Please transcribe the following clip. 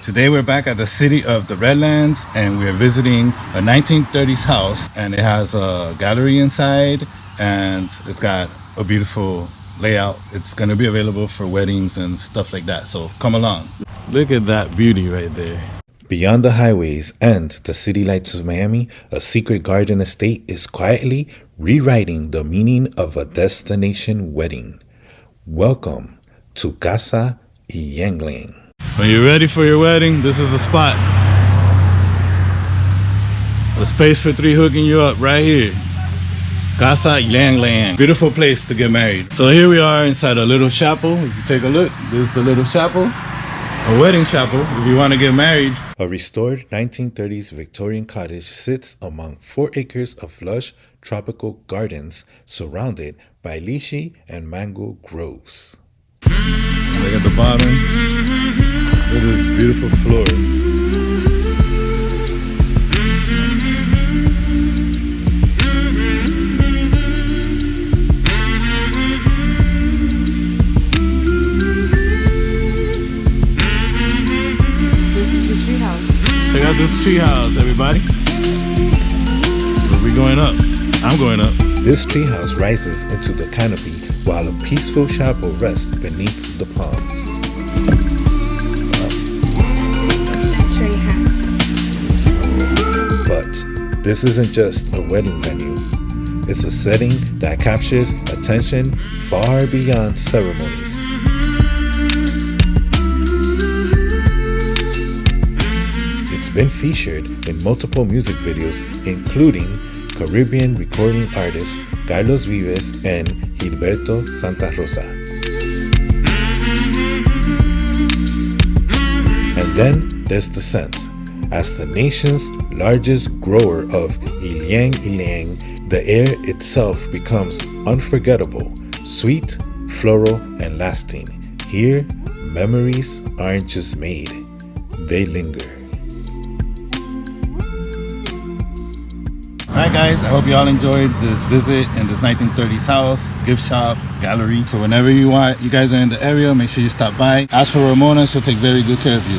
Today we're back at the city of the Redlands and we're visiting a 1930s house, and it has a gallery inside and it's got a beautiful layout. It's going to be available for weddings and stuff like that, so come along. Look at that beauty right there. Beyond the highways and the city lights of Miami, a secret garden estate is quietly rewriting the meaning of a destination wedding. Welcome to Casa Ylang Ylang. When you're ready for your wedding, this is the spot. A space for three hooking you up right here. Casa Ylang Ylang. Beautiful place to get married. So here we are inside a little chapel. If you take a look, this is the little chapel. A wedding chapel if you want to get married. A restored 1930s Victorian cottage sits among 4 acres of lush tropical gardens surrounded by lychee and mango groves. Look at the bottom. Look at this beautiful floor. Check out this treehouse, everybody. We're going up. I'm going up. This treehouse rises into the canopy while a peaceful chapel rests beneath the palms. But this isn't just a wedding venue. It's a setting that captures attention far beyond ceremonies. It's been featured in multiple music videos, including Caribbean recording artists Vives and Gilberto Santa Rosa. And then there's the scent. As the nation's largest grower of Ylang Ylang, the air itself becomes unforgettable, sweet, floral, and lasting. Here, memories aren't just made, they linger. Alright guys, I hope you all enjoyed this visit in this 1930s house, gift shop, gallery. So whenever you guys are in the area, make sure you stop by. Ask for Ramona, she'll take very good care of you.